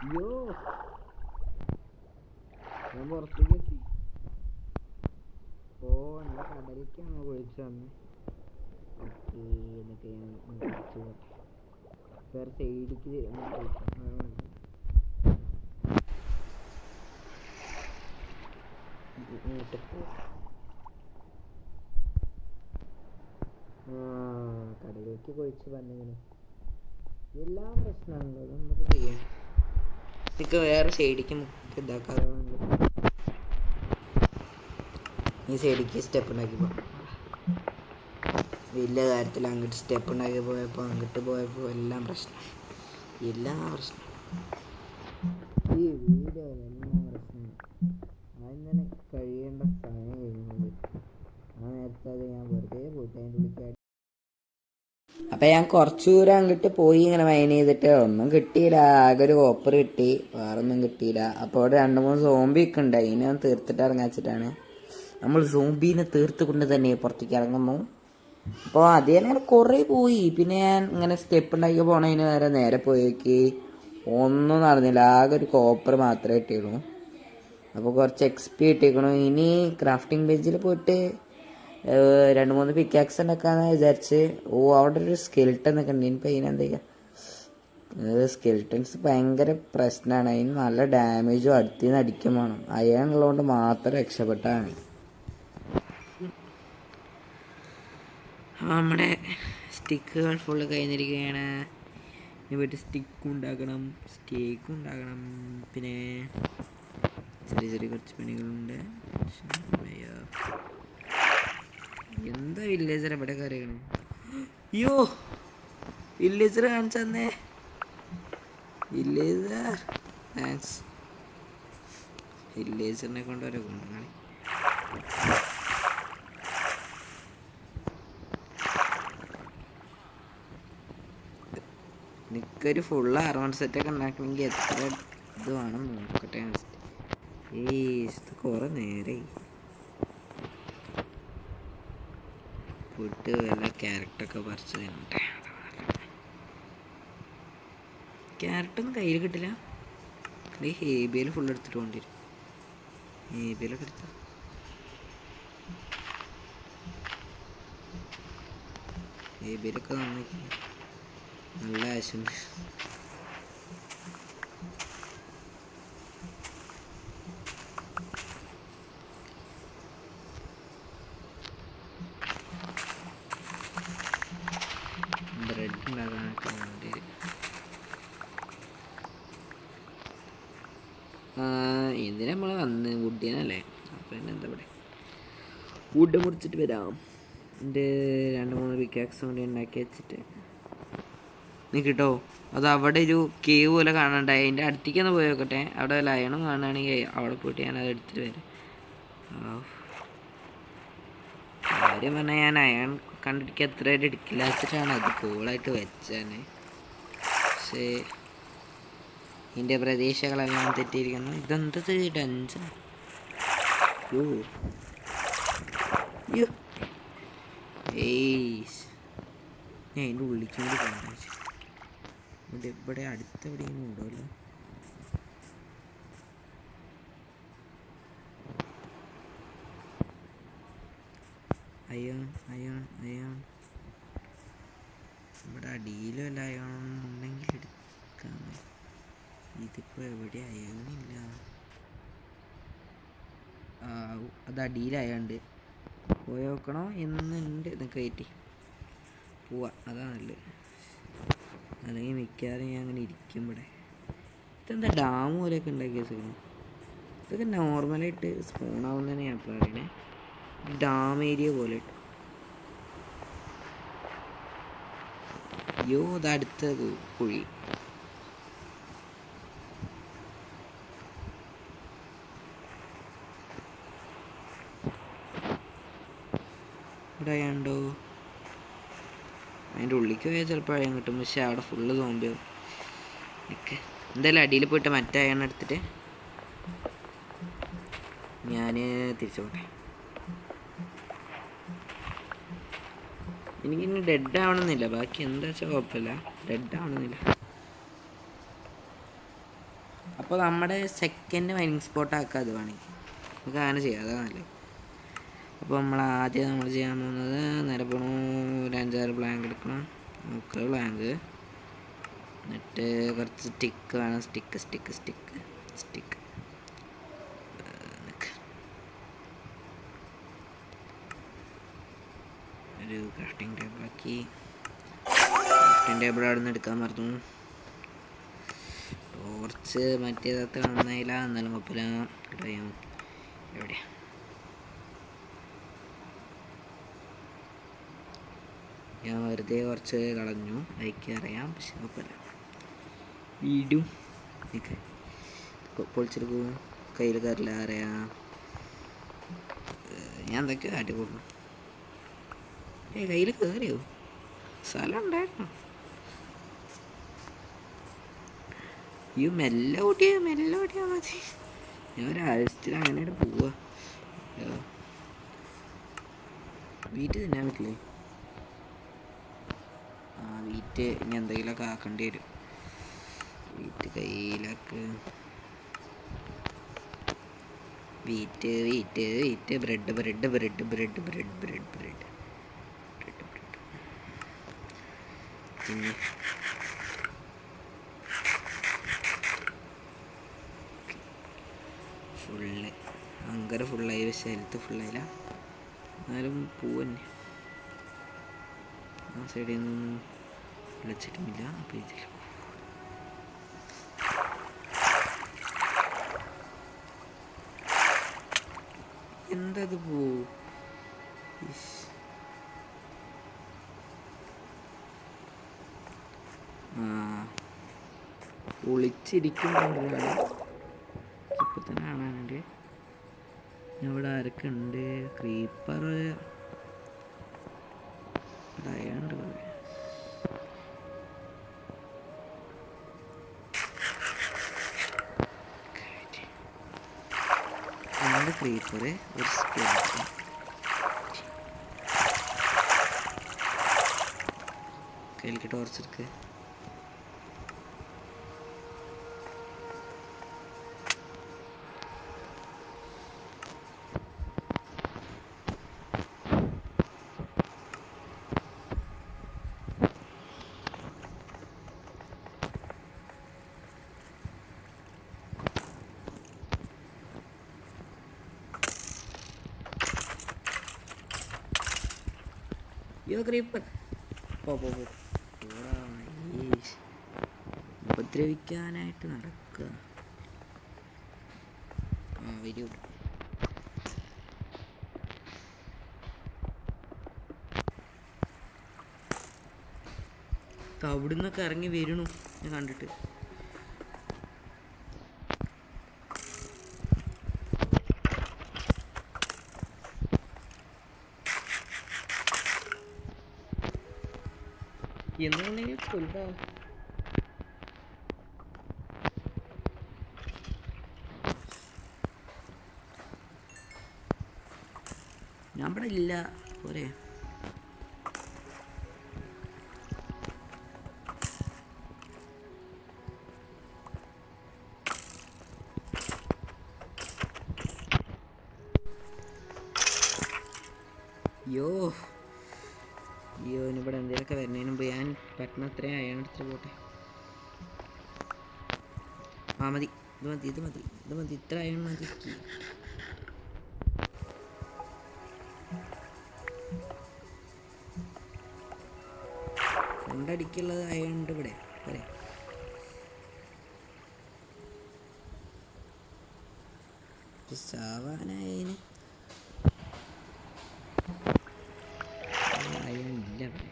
അയ്യോ ഞാൻ പുറത്തേക്ക് എത്തി. ഓ എൻ്റെ കടലിലേക്കാണോ വിളിച്ചു വന്നത്? ഓക്കെ, എന്നൊക്കെ ഞാൻ വിളിച്ചു വേറെ സൈഡിലേക്ക് കടലിലേക്ക് കൊഴിച്ച് പറഞ്ഞിങ്ങനെ എല്ലാം പ്രശ്നമാണല്ലോ. അത് നമുക്ക് ചെയ്യാം. എനിക്ക് വേറെ സൈഡിലേക്ക് ഇതാക്കാതെ ഈ സൈഡിലേക്ക് സ്റ്റെപ്പ് ഉണ്ടാക്കി പോകാം. വലിയ കാര്യത്തിൽ അങ്ങോട്ട് സ്റ്റെപ്പ് ഉണ്ടാക്കി പോയപ്പോൾ അങ്ങോട്ട് പോയപ്പോൾ എല്ലാം പ്രശ്നം. എല്ലാം പ്രശ്നം. ഈ വീഡിയോ എല്ലാം പ്രശ്നമാണ്. ആദ്യം തന്നെ കഴിയേണ്ട സമയം കഴിഞ്ഞത്. ആ നേരത്തെ അത് ഞാൻ വെറുതെ പോയിട്ട് അതിൻ്റെ ഉള്ളിൽ. അപ്പം ഞാൻ കുറച്ചു ദൂരം അങ്ങോട്ട് പോയി ഇങ്ങനെ മൈൻ ചെയ്തിട്ട് ഒന്നും കിട്ടിയില്ല. ആകെ ഒരു കോപ്പർ കിട്ടി, വേറൊന്നും കിട്ടിയില്ല. അപ്പോൾ അവിടെ 2-3 സോംബി ഒക്കെ ഉണ്ട്. അതിനെ ഞാൻ തീർത്തിട്ട് ഇറങ്ങാച്ചിട്ടാണ്. നമ്മൾ സോംബീനെ തീർത്ത് കൊണ്ട് തന്നെ പുറത്തേക്ക് ഇറങ്ങുന്നു. അപ്പോൾ അത് ഞാൻ കുറേ പോയി. പിന്നെ ഞാൻ ഇങ്ങനെ സ്റ്റെപ്പ് ഉണ്ടാക്കി പോണതിന് നേരെ പോയേക്ക് ഒന്നും നടന്നില്ല. ആകെ ഒരു കോപ്പർ മാത്രമേ കിട്ടിയുള്ളൂ. അപ്പോൾ കുറച്ച് XP കിട്ടിയിരിക്കണു. ഇനി ക്രാഫ്റ്റിംഗ് പേജിൽ പോയിട്ട് 2-3 പിക്കാക്സ് ഉണ്ടാക്കാന്ന് വിചാരിച്ച്. അവിടെ ഒരു സ്കെൽട്ടൺ ഒക്കെ ഉണ്ട്. ഇനിയിപ്പോൾ അതിനെന്താ ചെയ്യുക? സ്കെൽട്ടൺസ് ഭയങ്കര പ്രശ്നമാണ്. അതിന് നല്ല ഡാമേജും അടുത്ത് നിന്ന് അടിക്കും വേണം. അയൺ ഉള്ളതുകൊണ്ട് മാത്രം രക്ഷപ്പെട്ടാണ്. നമ്മുടെ സ്റ്റിക്കുകൾ ഫുള്ള് കഴിഞ്ഞിരിക്കുകയാണ്. ഇനി പോയിട്ട് സ്റ്റിക്കും ഉണ്ടാക്കണം, സ്റ്റേക്കും ഉണ്ടാക്കണം. പിന്നെ ചെറിയ ചെറിയ കുറച്ച് പണികളുണ്ട്. എന്താ വില്ലേജർ എവിടെ കയറിയാണ്? അയ്യോ വില്ലേജർ കാണിച്ചു തന്നേ. Villager thanks. വില്ലേജറിനെ കൊണ്ടുവരെ കൊണ്ടുപോകണം. എനിക്കൊരു ഫുൾ ആർമർ സെറ്റൊക്കെ ഉണ്ടാക്കണമെങ്കിൽ എത്ര ഇത് വേണം നോക്കട്ടെ. ഇത് കുറെ നേരെ പോയിട്ട് വല്ല ക്യാരറ്റൊക്കെ പറിച്ച് തിന്നട്ടെ. ക്യാരറ്റൊന്നും കയ്യിൽ കിട്ടില്ല. ഈ ഹേബിയിൽ ഫുൾ എടുത്തിട്ട് കൊണ്ടിരും. ഹേബിയിലൊക്കെ എടുത്ത ഹേബിയിലൊക്കെ നന്നാക്കി നല്ല ആശുണ്ട്. ബ്രെഡ് ഉണ്ടാക്കാനൊക്കെ വേണ്ടി ഇതിന് നമ്മൾ വന്ന് വുഡിനല്ലേ. അപ്പം പിന്നെ എന്താ ഇവിടെ വുഡ് മുറിച്ചിട്ട് വരാം. എൻ്റെ 2-3 പിക്കാക്സ് കൂടി ഉണ്ടാക്കി വെച്ചിട്ട് നിൽക്കട്ടോ. അത് അവിടെ ഒരു കേവ് പോലെ കാണണ്ടായി. അതിൻ്റെ അടുത്തേക്കൊന്ന് പോയി നോക്കട്ടെ. അവിടെ ലയണം കാണുകയാണെങ്കിൽ അവിടെ പോയിട്ട് ഞാനത് എടുത്തിട്ട് വരാം. കാര്യം പറഞ്ഞാൽ ഞാൻ അയൺ കണ്ടിരിക്കുക എത്രയായിട്ട് എടുക്കില്ല വെച്ചിട്ടാണ് അത് കൂളായിട്ട് വെച്ചാണ്. പക്ഷേ ഇതിൻ്റെ പ്രതീക്ഷകളെല്ലാം തെറ്റിയിരിക്കുന്നു. ഇതെന്തത് ഡഞ്ചൻ? ഞാൻ അതിൻ്റെ ഉള്ളിലേക്ക് കൂടി പോകാൻ ഇവിടെ അടുത്തെവിടെയെങ്കിലും ഉണ്ടല്ലോ. അയോൺ ഇവിടെ അടിയിലും അല്ല അയോൺ ഉണ്ടെങ്കിൽ എടുക്കാം. ഇതിപ്പോൾ എവിടെ അയോണില്ല. അത് അടിയിലായോണ്ട് പോയി നോക്കണോ എന്നുണ്ട്. ഇതൊക്കെ കയറ്റി പോവാ, അതാ നല്ലത്. അല്ലെങ്കിൽ മിക്കവാറും ഞാൻ അങ്ങനെ ഇരിക്കും ഇവിടെ. ഇതെന്താ ഡാം പോലെയൊക്കെ ഉണ്ടാക്കിയ സുഖം. ഇതൊക്കെ നോർമലായിട്ട് സ്പൂണാവുന്നതന്നെ ഞാൻ ഇപ്പോൾ പറയണേ. ഡാം ഏരിയ പോലെ ഇട്ടു. അയ്യോ ഇതടുത്ത കുഴി. ഇവിടെ അയാണ്ടോ അതിൻ്റെ ഉള്ളിലേക്ക് പോയാൽ ചിലപ്പോൾ അയൺ കിട്ടും. പക്ഷെ അവിടെ ഫുള്ള് സോംബിയാവും. നിൽക്ക് എന്തായാലും അടിയിൽ പോയിട്ട് മറ്റേ അയൺ എടുത്തിട്ട് ഞാൻ തിരിച്ചു പോട്ടെ. എനിക്കിനി ഡെഡ് ആവണമെന്നില്ല. ബാക്കി എന്താ വെച്ചാൽ കുഴപ്പമില്ല. ഡെഡ് ആവണമെന്നില്ല. അപ്പോൾ നമ്മുടെ സെക്കൻഡ് മൈനിങ് സ്പോട്ട് ആക്കുക. അത് വേണമെങ്കിൽ നമുക്ക് അങ്ങനെ ചെയ്യാം. അതാണ് നല്ലത്. അപ്പോൾ ആദ്യം നമ്മൾ ചെയ്യാൻ പോകുന്നത് നേരെ പോകണു. ഒരു 5-6 പ്ലാങ്ക് എടുക്കണം. നമുക്ക് പ്ലാങ്ക് എന്നിട്ട് കുറച്ച് സ്റ്റിക്ക് വേണം. സ്റ്റിക്ക് ഒരു ക്രാഫ്റ്റിംഗ് ടേബിളാക്കി. ക്രാഫ്റ്റിംഗ് ടേബിൾ അവിടെ നിന്ന് എടുക്കാൻ മറന്നു. ടോർച്ച് മറ്റേതകത്ത് കാണുന്നില്ല. എന്നാലും കുഴപ്പമില്ല. കഴിയാം. എവിടെയാ ഞാൻ വെറുതെ കുറച്ച് കളഞ്ഞു. അയക്കറിയാം. പക്ഷെ കുഴപ്പമില്ല. വീടും നിൽക്ക് പൊളിച്ചെടുക്കും. കയ്യിൽ കയറില്ല അറിയാം. ഞാൻ എന്തൊക്കെയോ കാട്ടി കൊടുക്കും. കയ്യിൽ കയറിയോ? സ്ഥലം ഉണ്ടായിരുന്നു. ഈ മെല്ലെ ഓടിയാ മതി. ഞാൻ ഒരാഴ്ചത്തിൽ അങ്ങനെ പോവാ. വീട്ടിൽ തിന്നാൻ പറ്റില്ലേ? വീറ്റ് ഇനി എന്തെങ്കിലുമൊക്കെ ആക്കേണ്ടി വരും. വീറ്റ് കയ്യിലാക്ക്. വീറ്റ് ബ്രെഡ് ഫുള്ള് അങ്ങനെ ഫുള്ളായി. പക്ഷെ ഹെൽത്ത് ഫുള്ളായില്ല. എന്നാലും പൂവന്നെ ആ സൈഡിൽ നിന്നൊന്നും വിളിച്ചിട്ടുമില്ല. അപ്പോൾ ഇതിൽ എന്തത് പോവും. ഒളിച്ചിരിക്കുമ്പോഴാണ് ഇപ്പം തന്നെ കാണാനുണ്ട്. ഇവിടെ ആരൊക്കെ ഉണ്ട്? ക്രീപ്പർ അയാണ്ട് കോപ്പർ, ഒരു സ്കെൽറ്റൻ. കയ്യിലേക്ക് ടോർച്ച് എടുക്കുക. യോ ക്രീപ്പർ ഉപദ്രവിക്കാനായിട്ട് നടക്കുക. Very good. അവിടുന്നൊക്കെ ഇറങ്ങി വരണു ഞാൻ കണ്ടിട്ട്. എന്തുകൊണ്ടെങ്കിൽ കൊല്ലാ. ഞാൻ ഇവിടെ ഇല്ല പോരെ. യോ ഇവിടെ എന്തെങ്കിലുമൊക്കെ വരുന്നതിന് മുമ്പ് ഞാൻ പെട്ടെന്ന് അത്രയും അയാൾ എടുത്തിട്ട് പോട്ടെ. മതി, ഇത് മതി, ഇത്ര അയാൾ മതി. കൊണ്ടടിക്കുള്ളത് അയാളുണ്ട് ഇവിടെ പോരെ. സാവാനായതിന് അയാളില്ല ഇവിടെ.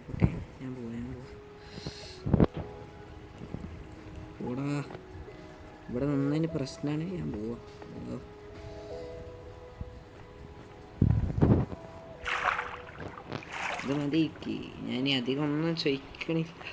പോട്ടെ ഞാൻ പോടാ. ഇവിടെ നിന്നതിന് പ്രശ്നമാണ്. ഞാൻ പോവാ. ഇത് മതി. ഞാൻ അധികം ഒന്നും ചോദിക്കണില്ല.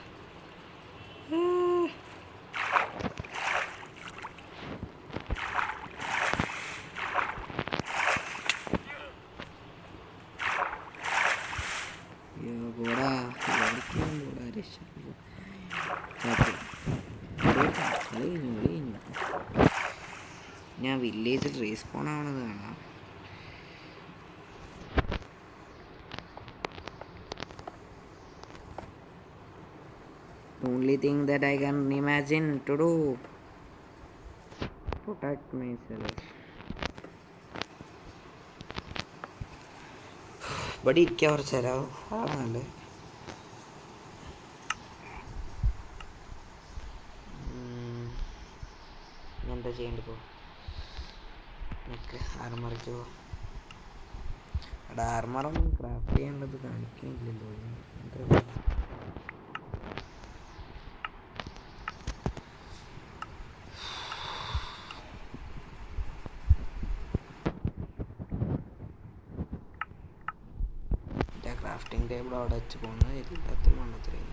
ഞാൻ വില്ലേജിൽ റീസ്പോൺ ആവണത് കാണാം. Only thing that I can imagine to do, protect myself. ഇവിടെ ഇരിക്കാൻ കുറച്ച് തരാമോ? ആണല്ലേ. എന്താ ചെയ്യേണ്ടത്? പോ നമുക്ക് ആർമറിക്ക് പോ. അവിടെ ആർമറൊന്നും ക്രാഫ്റ്റ് ചെയ്യേണ്ടത് കാണിക്കുന്നില്ലല്ലോ. ക്രാഫ്റ്റിംഗ് ടേബിൾ അവിടെ വെച്ച് പോകുന്നത് എല്ലാത്തിനും മണ്ണത്രയും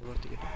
പുറത്ത് കിട്ടും.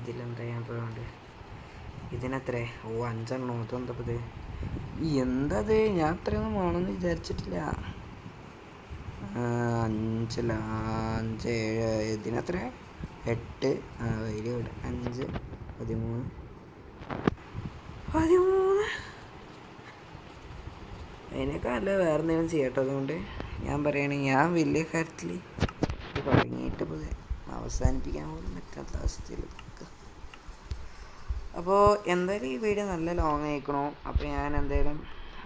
ഇതിലെന്താ ഞാൻ പോയോണ്ട് ഇതിനെത്രേ? 5 എണ്ണോ? അതെന്തപ്പത്? എന്തത്? ഞാൻ അത്രയൊന്നും വേണമെന്ന് വിചാരിച്ചിട്ടില്ല. 5 7 ഇതിനെത്ര? 8 വെരി ഗുഡ്. 5 13 അതിനൊക്കെ നല്ല വേറെ എന്തെങ്കിലും ചെയ്യട്ടോ. അതുകൊണ്ട് ഞാൻ പറയുകയാണെങ്കിൽ ഞാൻ വലിയ കാര്യത്തിൽ തുടങ്ങിയിട്ട് അവസാനിപ്പിക്കാൻ പോലും പറ്റാത്ത അവസ്ഥയിൽ നിൽക്കുക. അപ്പോൾ എന്തായാലും ഈ വീഡിയോ നല്ല ലോങ് ആയിക്കണോ. അപ്പോൾ ഞാൻ എന്തായാലും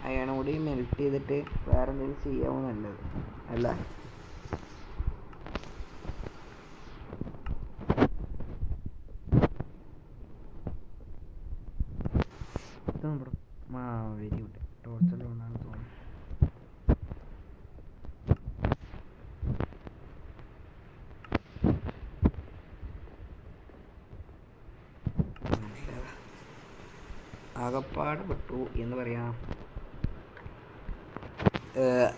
അയൺ കൂടി മെൽറ്റ് ചെയ്തിട്ട് വേറെ എന്തെങ്കിലും ചെയ്യാമോ നല്ലത് അല്ല. Very good. ടോർച്ചറിലുകൊണ്ടാണ് തോന്നുന്നത്. ആകപ്പാട് പെട്ടു എന്ന് പറയാം.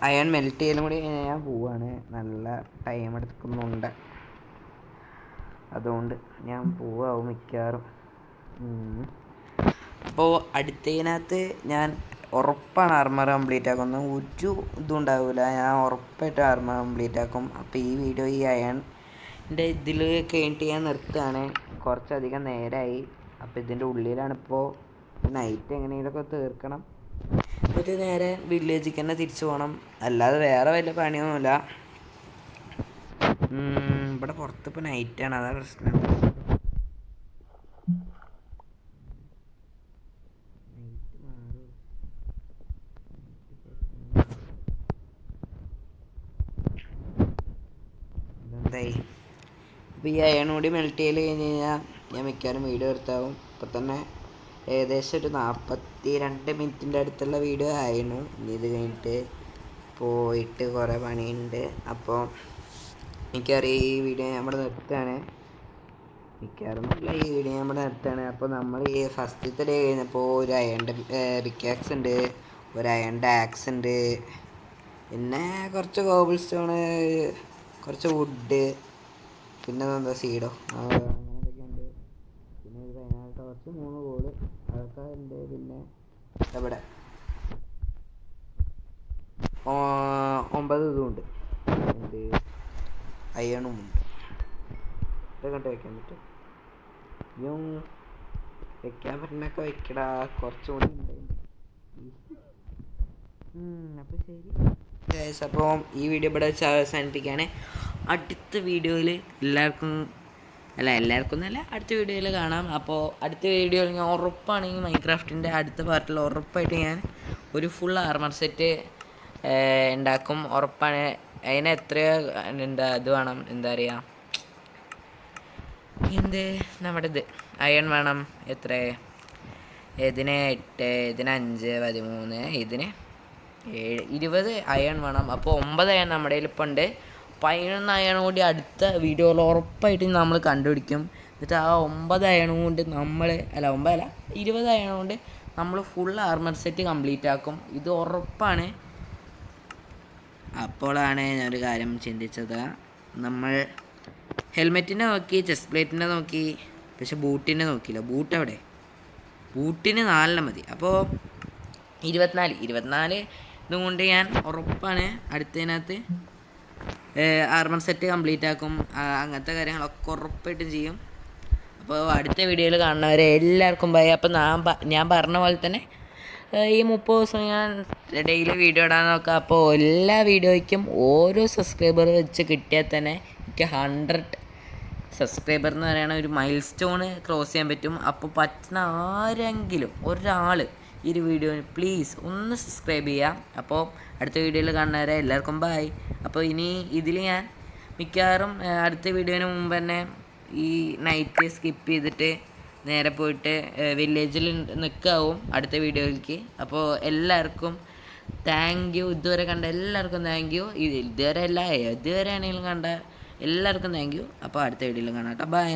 അയൺ മെൽറ്റ് ചെയ്യലും കൂടി ഞാൻ പോവാണ്. നല്ല ടൈം എടുക്കുന്നുണ്ട്. അതുകൊണ്ട് ഞാൻ പോവാവും മിക്കവാറും. അപ്പോൾ അടുത്തതിനകത്ത് ഞാൻ ഉറപ്പാണ് ആർമർ കംപ്ലീറ്റ് ആക്കുന്നത്. ഒരു ഇതും ഉണ്ടാവില്ല. ഞാൻ ഉറപ്പായിട്ട് ആർമർ കംപ്ലീറ്റ് ആക്കും. അപ്പോൾ ഈ വീഡിയോ ഈ അയണിൻ്റെ ഇതിൽ കഴിഞ്ഞിട്ട് ഞാൻ നിർത്തുകയാണ്. കുറച്ചധികം നേരമായി. അപ്പോൾ ഇതിൻ്റെ ഉള്ളിലാണിപ്പോൾ. നൈറ്റ് എങ്ങനെയെങ്കിലുമൊക്കെ തീർക്കണം. എന്നിട്ട് നേരെ വില്ലേജിലേക്ക് തന്നെ തിരിച്ചു പോകണം. അല്ലാതെ വേറെ വലിയ പണിയൊന്നുമില്ല. ഇവിടെ പുറത്തിപ്പോൾ നൈറ്റാണ്, അതാ പ്രശ്നം. എന്തായി ഇപ്പോൾ ഈ അയൺ കൂടി മെൽറ്റ് ചെയ്ത് കഴിഞ്ഞ് കഴിഞ്ഞാൽ ഞാൻ മിക്കവാറും വീഡിയോ എടുത്താവും. ഇപ്പം തന്നെ ഏകദേശം ഒരു 42 മിനിറ്റിൻ്റെ അടുത്തുള്ള വീഡിയോ ആയിരുന്നു. ഇനി ഇത് കഴിഞ്ഞിട്ട് പോയിട്ട് കുറേ പണിയുണ്ട്. അപ്പോൾ എനിക്കറിയാം ഈ വീഡിയോ നമ്മുടെ നിർത്തുകയാണ്. മിക്കവാറും ഈ വീഡിയോ നമ്മുടെ നിർത്തുകയാണ്. അപ്പോൾ നമ്മൾ ഈ ഫസ്റ്റത്തെ ഡേ കഴിഞ്ഞപ്പോൾ ഒരു അയണിൻ്റെ പിക്കാക്സ് ഉണ്ട്, ഒരു അയണിൻ്റെ ആക്സ് ഉണ്ട്, പിന്നെ കുറച്ച് കോബിൾ സ്റ്റോണ്, കുറച്ച് വുഡ്, പിന്നെ എന്താ സീഡോ അങ്ങനെയൊക്കെ ഉണ്ട്. പിന്നെ ഇത് കഴിഞ്ഞാൽ കുറച്ച് 3 ഗോള് അതൊക്കെ ഉണ്ട്. പിന്നെ ഇവിടെ 9 ഇതുമുണ്ട്. എന്ത് അയണും ഉണ്ട്. ഇതൊക്കെ കണ്ട് വയ്ക്കാൻ പറ്റും. ഇനിയും വെക്കാൻ പറ്റുന്നൊക്കെ വെക്കടാ. കുറച്ചുകൂടി ഉണ്ടായിരുന്നു. അപ്പോൾ ശരി ഗൈസ്, അപ്പോൾ ഈ വീഡിയോ ഇവിടെ അവസാനിപ്പിക്കുകയാണ്. അടുത്ത വീഡിയോയിൽ എല്ലാവർക്കും എന്നല്ല, അടുത്ത വീഡിയോയിൽ കാണാം. അപ്പോൾ അടുത്ത വീഡിയോയിൽ ഞാൻ ഉറപ്പാണെങ്കിൽ മൈൻക്രാഫ്റ്റിൻ്റെ അടുത്ത പാർട്ടിൽ ഉറപ്പായിട്ട് ഞാൻ ഒരു ഫുൾ ആർമർ സെറ്റ് ഉണ്ടാക്കും. ഉറപ്പാണ്. അതിന് എത്രയോ ഇത് വേണം, എന്താ പറയുക, നമ്മുടെ ഇത് അയൺ വേണം. എത്ര? ഇതിന് 8, ഇതിന് 5, 13, ഇതിന് 7, 20 അയൺ വേണം. അപ്പോൾ 9 അയൺ നമ്മുടെ കയ്യിൽ ഇപ്പോൾ ഉണ്ട്. 11 അയൺ കൂടി അടുത്ത വീഡിയോയിൽ ഉറപ്പായിട്ട് നമ്മൾ കണ്ടുപിടിക്കും. എന്നിട്ട് ആ 9 അയൺ കൊണ്ട് 20 അയൺ കൊണ്ട് നമ്മൾ ഫുൾ ആർമർ സെറ്റ് കംപ്ലീറ്റ് ആക്കും. ഇത് ഉറപ്പാണ്. അപ്പോഴാണ് ഞാനൊരു കാര്യം ചിന്തിച്ചത്. നമ്മൾ ഹെൽമെറ്റിനെ നോക്കി, ചെസ്റ്റ് പ്ലേറ്റിനെ നോക്കി, പക്ഷെ ബൂട്ടിനെ നോക്കിയില്ല. ബൂട്ട് എവിടെ? ബൂട്ടിന് 4 മതി. അപ്പോൾ 24 ഇതും കൊണ്ട് ഞാൻ ഉറപ്പാണ് അടുത്തതിനകത്ത് ആർമർ സെറ്റ് കംപ്ലീറ്റ് ആക്കും. അങ്ങനത്തെ കാര്യങ്ങളൊക്കെ ഉറപ്പായിട്ടും ചെയ്യും. അപ്പോൾ അടുത്ത വീഡിയോയിൽ കാണുന്നവരെ എല്ലാവർക്കും ബൈ. അപ്പോൾ ഞാൻ പറഞ്ഞ പോലെ തന്നെ ഈ 30 ദിവസം ഞാൻ ഡെയിലി വീഡിയോ ഇടാൻ നോക്കാം. അപ്പോൾ എല്ലാ വീഡിയോയ്ക്കും ഓരോ സബ്സ്ക്രൈബർ വെച്ച് കിട്ടിയാൽ തന്നെ എനിക്ക് 100 സബ്സ്ക്രൈബർ എന്ന് പറയുന്ന ഒരു മൈൽ സ്റ്റോൺ ക്രോസ് ചെയ്യാൻ പറ്റും. അപ്പോൾ പറ്റുന്ന ആരെങ്കിലും ഒരാൾ ഈ ഒരു വീഡിയോന് പ്ലീസ് ഒന്ന് സബ്സ്ക്രൈബ് ചെയ്യാം. അപ്പോൾ അടുത്ത വീഡിയോയിൽ കാണുന്നവരെ എല്ലാവർക്കും ബൈ. അപ്പോൾ ഇനി ഇതിൽ ഞാൻ മിക്കവാറും അടുത്ത വീഡിയോന് മുമ്പ് തന്നെ ഈ നൈറ്റ് സ്കിപ്പ് ചെയ്തിട്ട് നേരെ പോയിട്ട് വില്ലേജിൽ നിൽക്കാവും അടുത്ത വീഡിയോയിലേക്ക്. അപ്പോൾ എല്ലാവർക്കും താങ്ക് യു. ഇതുവരെ കണ്ട എല്ലാവർക്കും താങ്ക് യു. ഇതുവരെ ആണെങ്കിലും കണ്ട എല്ലാവർക്കും താങ്ക് യു. അപ്പോൾ അടുത്ത വീഡിയോയിൽ കാണാം കേട്ടോ. ബൈ.